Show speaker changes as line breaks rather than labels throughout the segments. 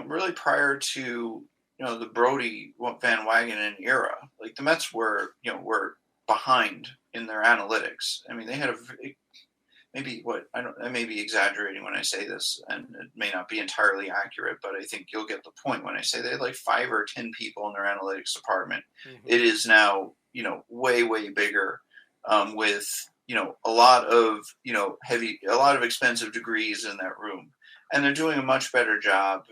really prior to, the Brody Van Wagenen era, like the Mets were behind in their analytics. I mean, they had I may be exaggerating when I say this, and it may not be entirely accurate, but I think you'll get the point when I say they had like 5 or 10 people in their analytics department. Mm-hmm. It is now, way, way bigger, with, a lot of expensive degrees in that room. And they're doing a much better job,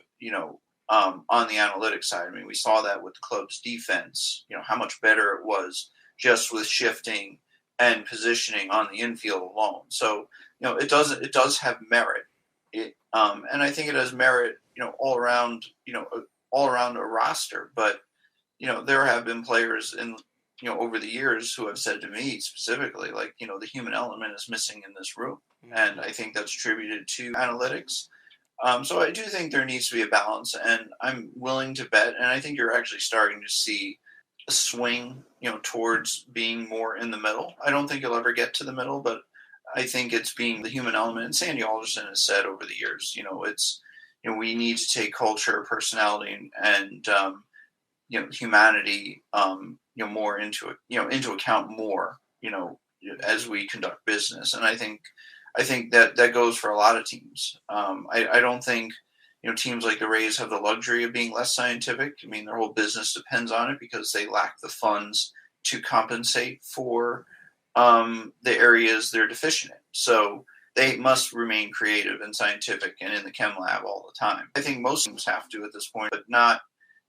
on the analytics side. I mean, we saw that with the club's defense, how much better it was just with shifting and positioning on the infield alone. So, it does have merit. And I think it has merit, all around a roster. But, there have been players over the years who have said to me specifically, like, the human element is missing in this room. Mm-hmm. And I think that's attributed to analytics. So I do think there needs to be a balance, and I'm willing to bet, and I think you're actually starting to see a swing, towards being more in the middle. I don't think you'll ever get to the middle, but I think it's being the human element. And Sandy Alderson has said over the years, it's, we need to take culture, personality, and humanity, more into account more, as we conduct business. And I think that goes for a lot of teams. I don't think, teams like the Rays have the luxury of being less scientific. I mean, their whole business depends on it because they lack the funds to compensate for the areas they're deficient in. So they must remain creative and scientific and in the chem lab all the time. I think most teams have to at this point, but not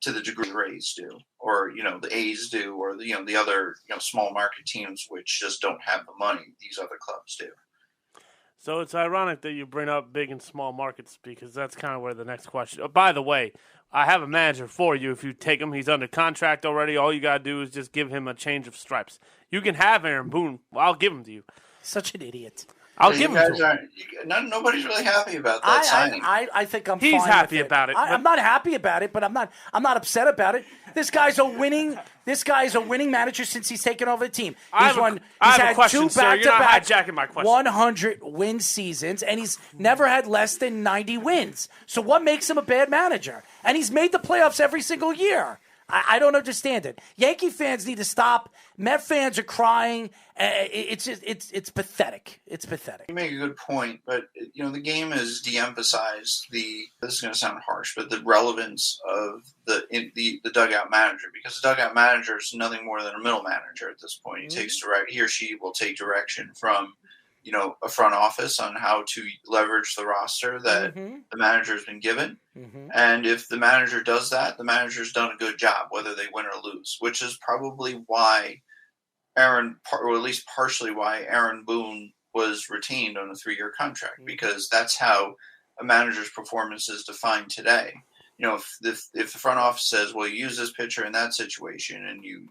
to the degree the Rays do, or, the A's do, or the other, small market teams which just don't have the money these other clubs do.
So it's ironic that you bring up big and small markets because that's kind of where the next question. Oh, by the way, I have a manager for you. If you take him, he's under contract already. All you got to do is just give him a change of stripes. You can have Aaron Boone. Well, I'll give him to you.
Such an idiot.
I'll give him to him.
Nobody's really happy about that signing.
I think I'm
He's
fine
happy
with it.
about it.
I'm not happy about it, but I'm not upset about it. This guy's a winning manager since he's taken over the team. He's had
question,
2 back-to-back
You're not hijacking my question.
100-win seasons, and he's never had less than 90 wins. So what makes him a bad manager? And he's made the playoffs every single year. I don't understand it. Yankee fans need to stop. Met fans are crying. It's pathetic. It's pathetic.
You make a good point, but the game has de-emphasized this is going to sound harsh, but the relevance of the dugout manager, because the dugout manager is nothing more than a middle manager at this point. He or she will take direction from a front office on how to leverage the roster that the manager has been given. Mm-hmm. And if the manager does that, the manager's done a good job, whether they win or lose, which is probably why or at least partially why Aaron Boone was retained on a 3-year contract, because that's how a manager's performance is defined today. If the front office says, well, you use this pitcher in that situation and you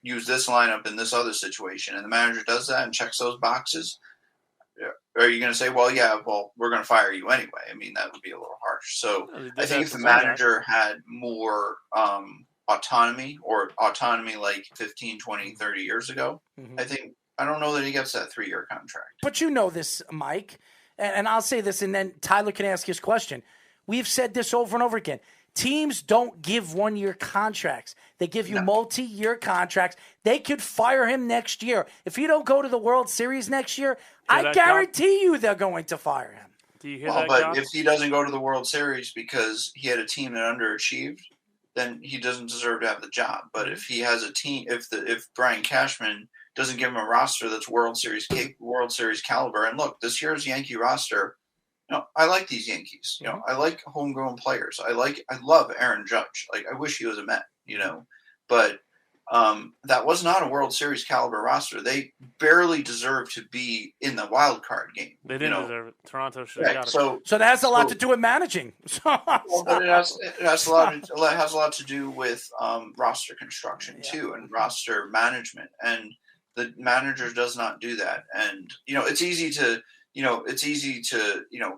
use this lineup in this other situation, and the manager does that and checks those boxes, are you going to say, well, we're going to fire you anyway? I mean, that would be a little harsh. So I think if the manager had more autonomy like 15, 20, 30 years ago, I don't know that he gets that 3-year contract.
But you know this, Mike, and I'll say this, and then Tyler can ask his question. We've said this over and over again. Teams don't give 1-year contracts. They give you multi-year contracts. They could fire him next year. If he don't go to the World Series next year, I guarantee you they're going to fire him.
Do you hear that,
but
John?
If he doesn't go to the World Series because he had a team that underachieved, then he doesn't deserve to have the job. But if he has a team, if Brian Cashman doesn't give him a roster that's World Series caliber, and look, this year's Yankee roster, I like these Yankees. I like homegrown players. I love Aaron Judge. Like, I wish he was a Met. But that was not a World Series caliber roster. They barely deserve to be in the wild card game.
They didn't deserve it. Toronto should have got it.
So that has a lot to do with managing.
But it has a lot to do with roster construction too, and roster management. And the manager does not do that. And it's easy to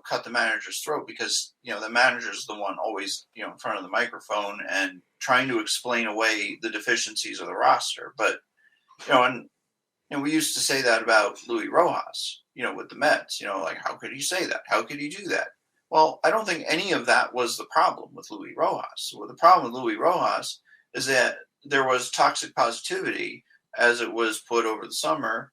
cut the manager's throat because, the manager's the one always, in front of the microphone and trying to explain away the deficiencies of the roster. But, and we used to say that about Luis Rojas, with the Mets, like, how could he say that? How could he do that? Well, I don't think any of that was the problem with Luis Rojas. Well, the problem with Luis Rojas is that there was toxic positivity, as it was put over the summer,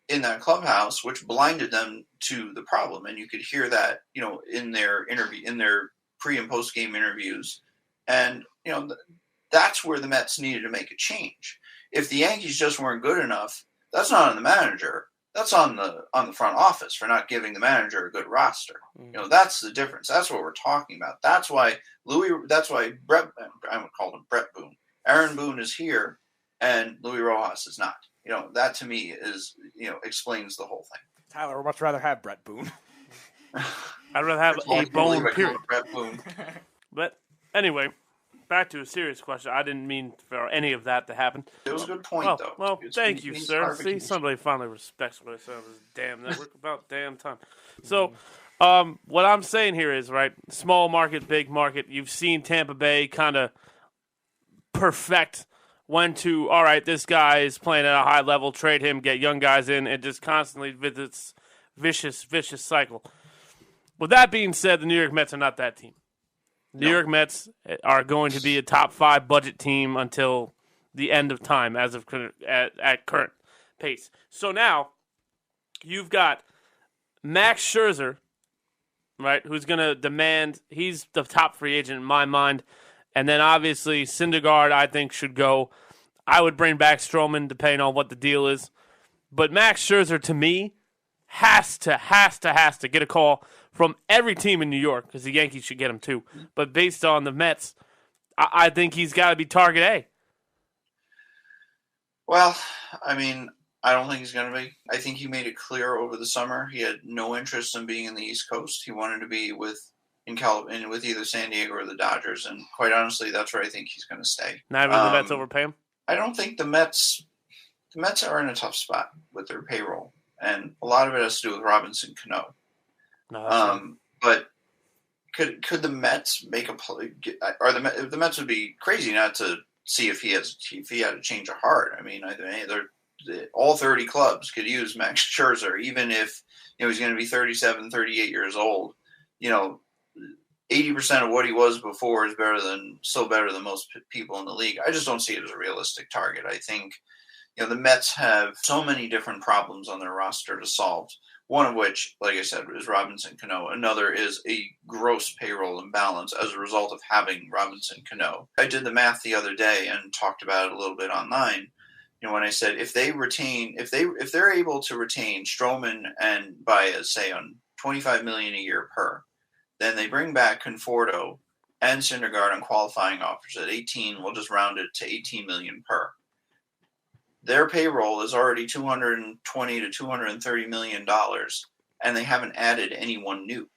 in that clubhouse, which blinded them to the problem. And you could hear that, in their pre and post game interviews. And, that's where the Mets needed to make a change. If the Yankees just weren't good enough, that's not on the manager. That's on the front office for not giving the manager a good roster. That's the difference. That's what we're talking about. That's why Brett, I would call him Brett Boone. Aaron Boone is here and Luis Rojas is not. That to me is, explains the whole thing.
Tyler would much rather have Brett Boone.
I'd rather have a Bone, period.
Brett Boone.
But anyway, back to a serious question. I didn't mean for any of that to happen.
It was a good point, though.
Well, thank you, sir. See, somebody finally respects what I said on this damn network about damn time. So, what I'm saying here is, right, small market, big market. You've seen Tampa Bay kind of perfect when to, all right, this guy is playing at a high level, trade him, get young guys in, and just constantly visits vicious cycle. With that being said, the New York Mets are not that team. New York Mets are going to be a top 5 budget team until the end of time, as of at current pace. So now you've got Max Scherzer, right, who's going to demand. He's the top free agent in my mind, and then obviously Syndergaard I think should go. I would bring back Stroman depending on what the deal is, but Max Scherzer to me has to get a call from every team in New York, because the Yankees should get him too. But based on the Mets, I think he's got to be target A.
Well, I mean, I don't think he's going to be. I think he made it clear over the summer he had no interest in being in the East Coast. He wanted to be with either San Diego or the Dodgers, and quite honestly, that's where I think he's going to stay.
Not even the Mets overpay him?
I don't think the Mets are in a tough spot with their payroll, and a lot of it has to do with Robinson Cano.
No,
but could the Mets make a play? Or the Mets would be crazy not to see if he had a change of heart. I mean, all 30 clubs could use Max Scherzer, even if he's going to be 37, 38 years old. 80% of what he was before is still better than most people in the league. I just don't see it as a realistic target. I think the Mets have so many different problems on their roster to solve. One of which, like I said, is Robinson Cano. Another is a gross payroll imbalance as a result of having Robinson Cano. I did the math the other day and talked about it a little bit online. When I said if they're able to retain Stroman and Baez, say on $25 million a year per, then they bring back Conforto and Syndergaard on qualifying offers at 18. We'll just round it to $18 million per. Their payroll is already $220 to $230 million, and they haven't added anyone new.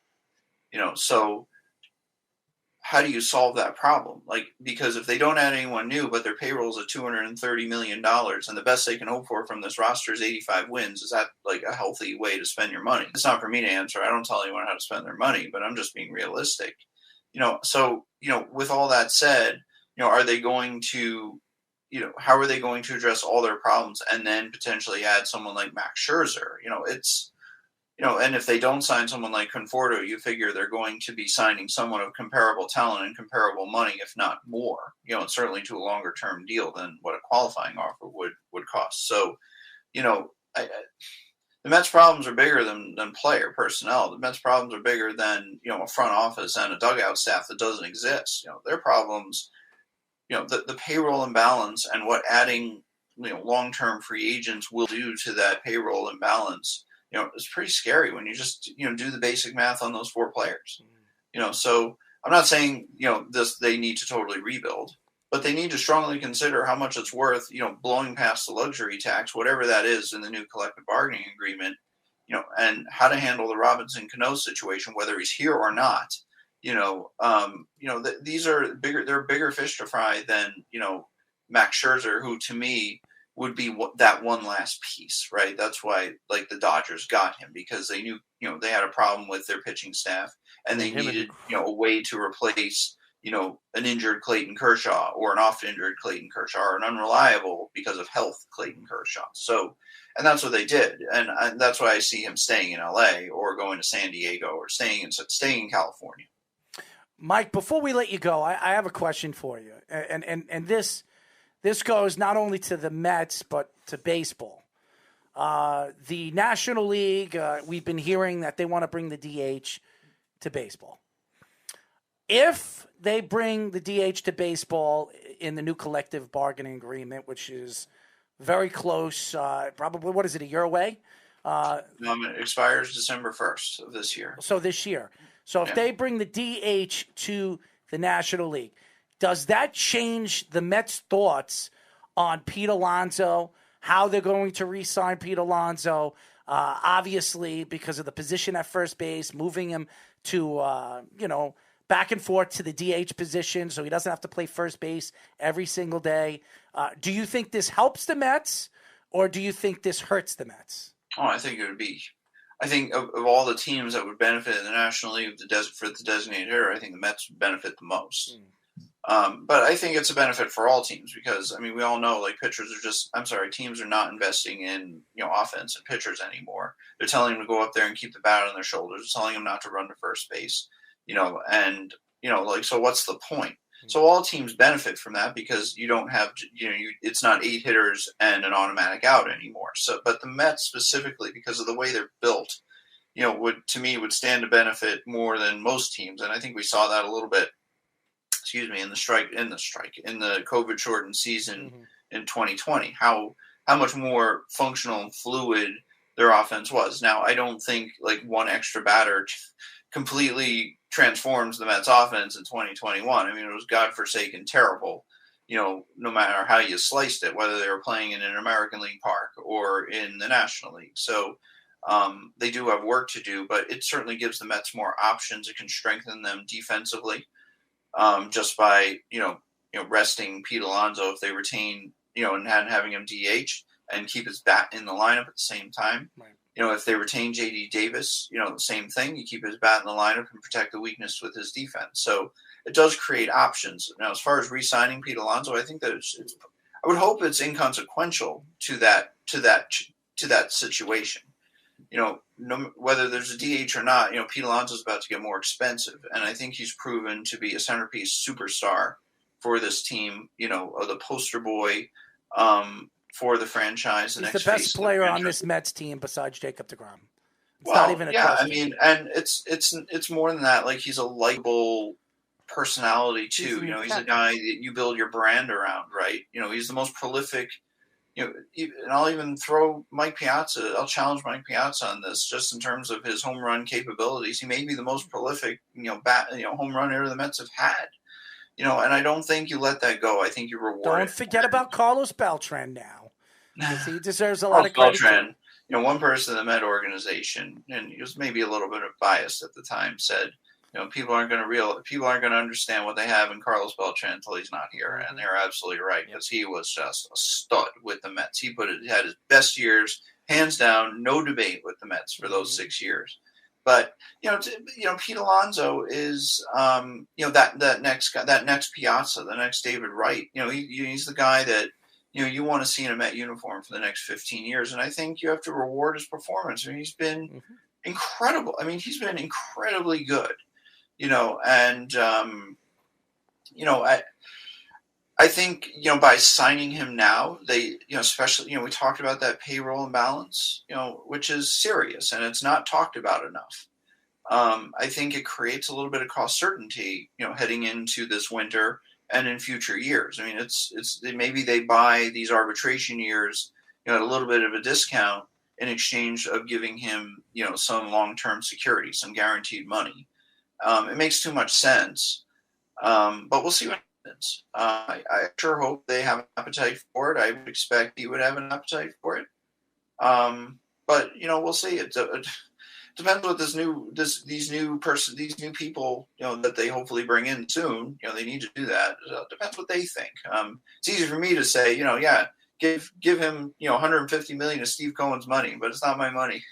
So how do you solve that problem? Because if they don't add anyone new, but their payroll is at $230 million, and the best they can hope for from this roster is 85 wins, is that a healthy way to spend your money? It's not for me to answer. I don't tell anyone how to spend their money, but I'm just being realistic. So with all that said, are they going to how are they going to address all their problems and then potentially add someone like Max Scherzer? And if they don't sign someone like Conforto, you figure they're going to be signing someone of comparable talent and comparable money, if not more, and certainly to a longer term deal than what a qualifying offer would cost. So, the Mets problems are bigger than player personnel. The Mets problems are bigger than, a front office and a dugout staff that doesn't exist. Their problems, the payroll imbalance and what adding, long-term free agents will do to that payroll imbalance, it's pretty scary when you just, do the basic math on those 4 players. So I'm not saying, they need to totally rebuild, but they need to strongly consider how much it's worth, blowing past the luxury tax, whatever that is in the new collective bargaining agreement, and how to handle the Robinson Cano situation, whether he's here or not. These are bigger. They're bigger fish to fry than Max Scherzer, who to me would be that one last piece, right? That's why the Dodgers got him, because they knew they had a problem with their pitching staff and they needed a way to replace an injured Clayton Kershaw or an oft-injured Clayton Kershaw or an unreliable because of health Clayton Kershaw. So, and that's what they did. And that's why I see him staying in LA or going to San Diego or staying in California.
Mike, before we let you go, I have a question for you. And this goes not only to the Mets, but to baseball. The National League, we've been hearing that they want to bring the DH to baseball. If they bring the DH to baseball in the new collective bargaining agreement, which is very close, probably, what is it, a year away?
It expires December 1st of this year.
So this year. So if they bring the DH to the National League, does that change the Mets' thoughts on Pete Alonso, how they're going to re-sign Pete Alonso? Obviously, because of the position at first base, moving him to, back and forth to the DH position so he doesn't have to play first base every single day. Do you think this helps the Mets, or do you think this hurts the Mets?
Oh, I think it would be. I think of all the teams that would benefit in the National League for the designated hitter, I think the Mets would benefit the most. But I think it's a benefit for all teams because, we all know teams are not investing in, offense and pitchers anymore. They're telling them to go up there and keep the bat on their shoulders. They're telling them not to run to first base, so what's the point? So all teams benefit from that because you don't have, it's not 8 hitters and an automatic out anymore. So, but the Mets specifically, because of the way they're built, would stand to benefit more than most teams. And I think we saw that a little bit, in the COVID shortened season in 2020, how much more functional and fluid their offense was. Now, I don't think one extra batter completely transforms the Mets offense in 2021. It was godforsaken terrible, no matter how you sliced it, whether they were playing in an American League park or in the National League. So they do have work to do, but it certainly gives the Mets more options. It can strengthen them defensively just by, resting Pete Alonso if they retain, and having him DH and keep his bat in the lineup at the same time. Right. If they retain J.D. Davis, the same thing. You keep his bat in the lineup and protect the weakness with his defense. So it does create options. Now, as far as re-signing Pete Alonso, I think that I would hope it's inconsequential to that situation. Whether there's a DH or not, Pete Alonso's about to get more expensive, and I think he's proven to be a centerpiece superstar for this team. The poster boy. For the franchise.
He's the best player on this Mets team besides Jacob deGrom. It's not even a question.
And it's more than that. He's a likable personality too. He's a guy that you build your brand around, right? He's the most prolific. And I'll even throw Mike Piazza. I'll challenge Mike Piazza on this, just in terms of his home run capabilities. He may be the most prolific, home run hitter the Mets have had. And I don't think you let that go. I think you reward it.
Don't forget about Carlos Beltran now. He deserves a lot of credit.
Beltran, one person in the Met organization, and he was maybe a little bit biased at the time, said, people aren't going to understand what they have in Carlos Beltran until he's not here. And they're absolutely right, because he was just a stud with the Mets. He had his best years, hands down, no debate with the Mets for those 6 years. But Pete Alonso is that next guy, that next Piazza, the next David Wright. He's the guy that you want to see in a Met uniform for the next 15 years, and I think you have to reward his performance. He's been incredible. He's been incredibly good. I think, by signing him now, they, especially, we talked about that payroll imbalance, which is serious, and it's not talked about enough. I think it creates a little bit of cost certainty, heading into this winter and in future years. It's maybe they buy these arbitration years, at a little bit of a discount in exchange of giving him, some long-term security, some guaranteed money. It makes too much sense, but we'll see what happens. I sure hope they have an appetite for it. I would expect he would have an appetite for it. But we'll see. It depends what these new people, that they hopefully bring in soon. They need to do that. It depends what they think. It's easy for me to say, give him, $150 million of Steve Cohen's money, but it's not my money,